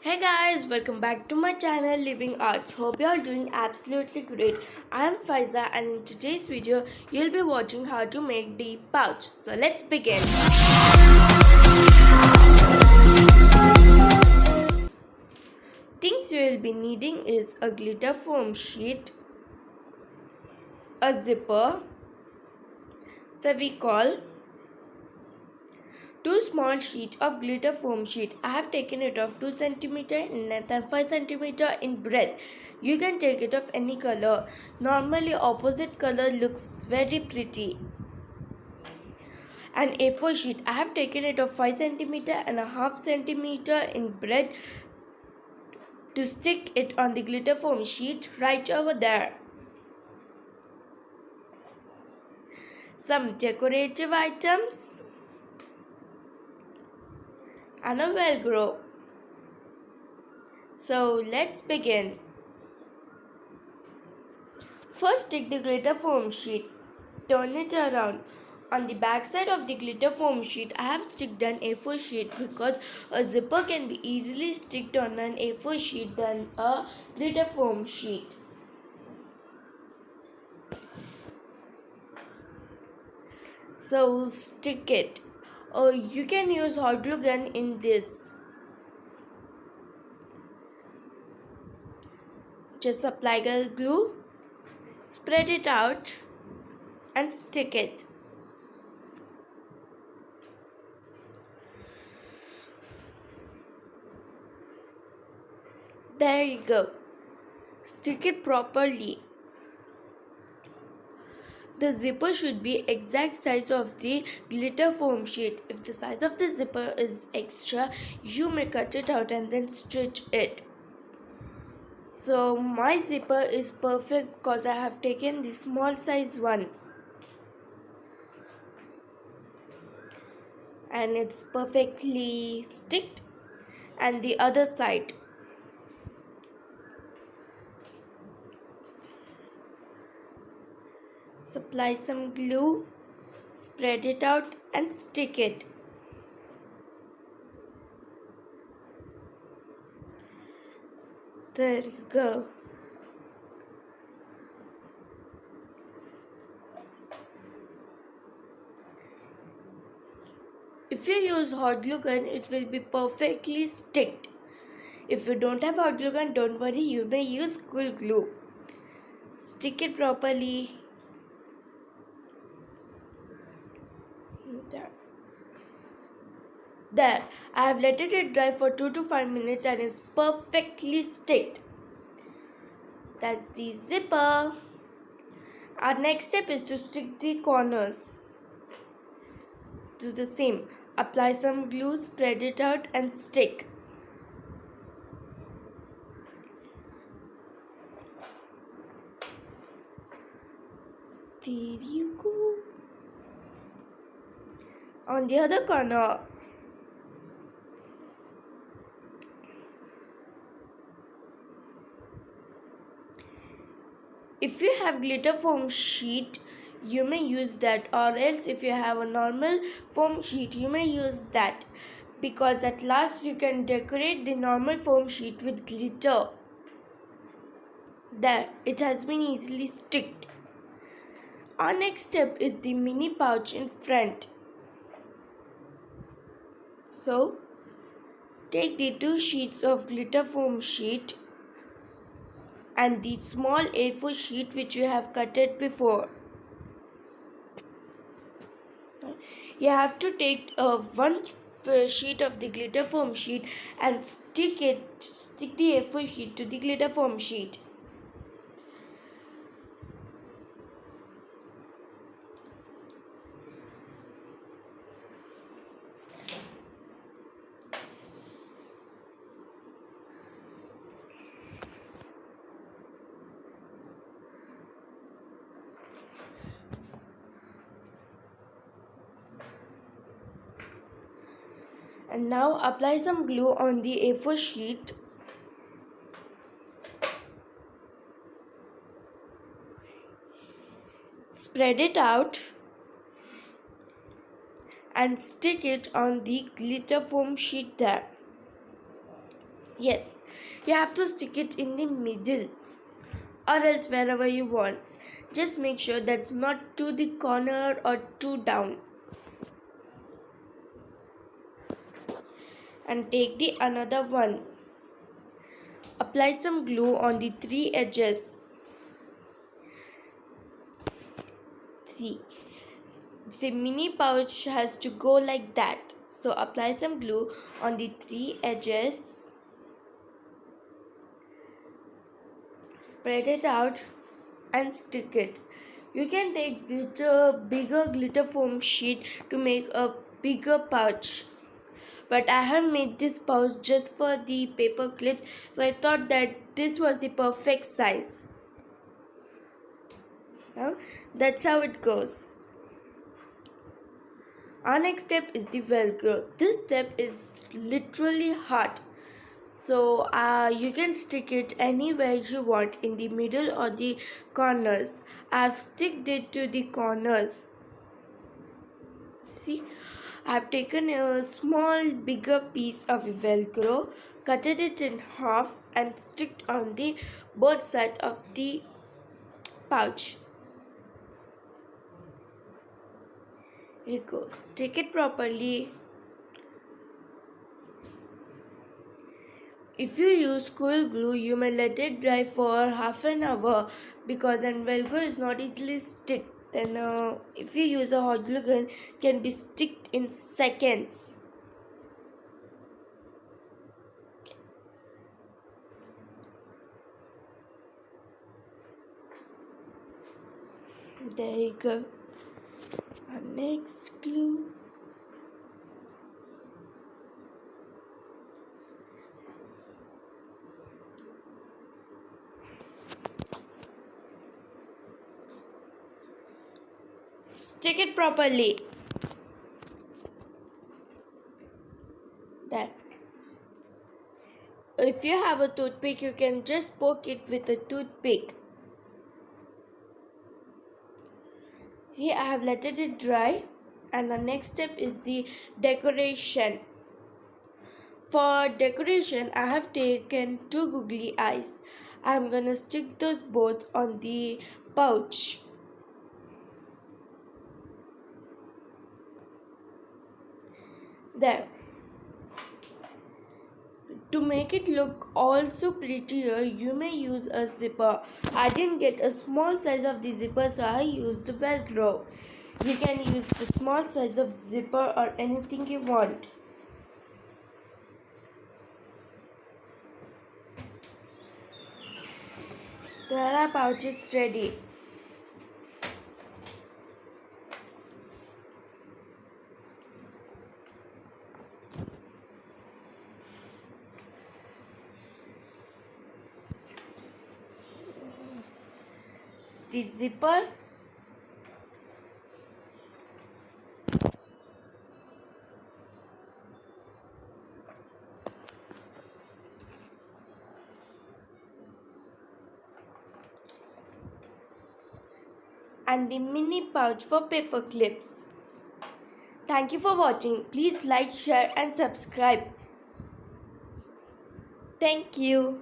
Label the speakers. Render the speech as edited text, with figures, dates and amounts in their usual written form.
Speaker 1: Hey guys, welcome back to my channel Living Arts. Hope you are doing absolutely great. I am Faiza and in today's video you'll be watching how to make the pouch. So let's begin. Things you will be needing is a glitter foam sheet, a zipper, Fevicol, two small sheets of glitter foam sheet. I have taken it of 2 cm in length and 5 cm in breadth. You can take it of any color. Normally opposite color looks very pretty. An A4 sheet. I have taken it of 5 cm and a half centimeter in breadth to stick it on the glitter foam sheet right over there. Some decorative items and a velcro. So let's begin. First stick the glitter foam sheet. Turn it around. On the back side of the glitter foam sheet, I have sticked an A4 sheet because a zipper can be easily sticked on an A4 sheet than a glitter foam sheet. So stick it. You can use hot glue gun in this. Just apply glue, spread it out and stick it. There you go. Stick it properly. The zipper should be exact size of the glitter foam sheet. If the size of the zipper is extra, you may cut it out and then stitch it. So my zipper is perfect because I have taken the small size one. And it's perfectly sticked. And the other side. Apply some glue, spread it out and stick it. There you go. If you use hot glue gun, it will be perfectly sticked. If you don't have hot glue gun, don't worry, you may use cool glue. Stick it properly. There, I have let it dry for 2 to 5 minutes and it's perfectly sticked. That's the zipper. Our next step is to stick the corners. Do the same. Apply some glue, spread it out and stick. There you go. On the other corner, if you have glitter foam sheet, you may use that, or else if you have a normal foam sheet, you may use that, because at last you can decorate the normal foam sheet with glitter. There, it has been easily sticked. Our next step is the mini pouch in front. So, take the 2 sheets of glitter foam sheet and the small A4 sheet which you have cut it before. You have to take one sheet of the glitter foam sheet and stick the A4 sheet to the glitter foam sheet. And now apply some glue on the A4 sheet. Spread it out and stick it on the glitter foam sheet there. Yes, you have to stick it in the middle or else wherever you want. Just make sure that's not to the corner or too down. And take the another one. Apply some glue on the three edges. See, the mini pouch has to go like that. So apply some glue on the three edges. Spread it out and stick it. You can take bigger glitter foam sheet to make a bigger pouch. But I have made this pouch just for the paper clips, so I thought that this was the perfect size. Now, that's how it goes. Our next step is the velcro. This step is literally hard. So you can stick it anywhere you want, in the middle or the corners. I've sticked it to the corners. See, I've taken a small bigger piece of velcro, cutted it in half and sticked on the both sides of the pouch. Here you go. Stick it properly. If you use school glue, you may let it dry for half an hour because an velcro is not easily stick. Then if you use a hot glue gun, it can be sticked in seconds. There you go. Our next glue. Stick it properly. That. If you have a toothpick, you can just poke it with a toothpick. See, I have let it dry, and the next step is the decoration. For decoration, I have taken two googly eyes. I'm gonna stick those both on the pouch. There. To make it look also prettier, you may use a zipper. I didn't get a small size of the zipper, so I used the velcro. You can use the small size of zipper or anything you want. There are pouches ready. The zipper, and the mini pouch for paper clips. Thank you for watching. Please like, share and subscribe. Thank you.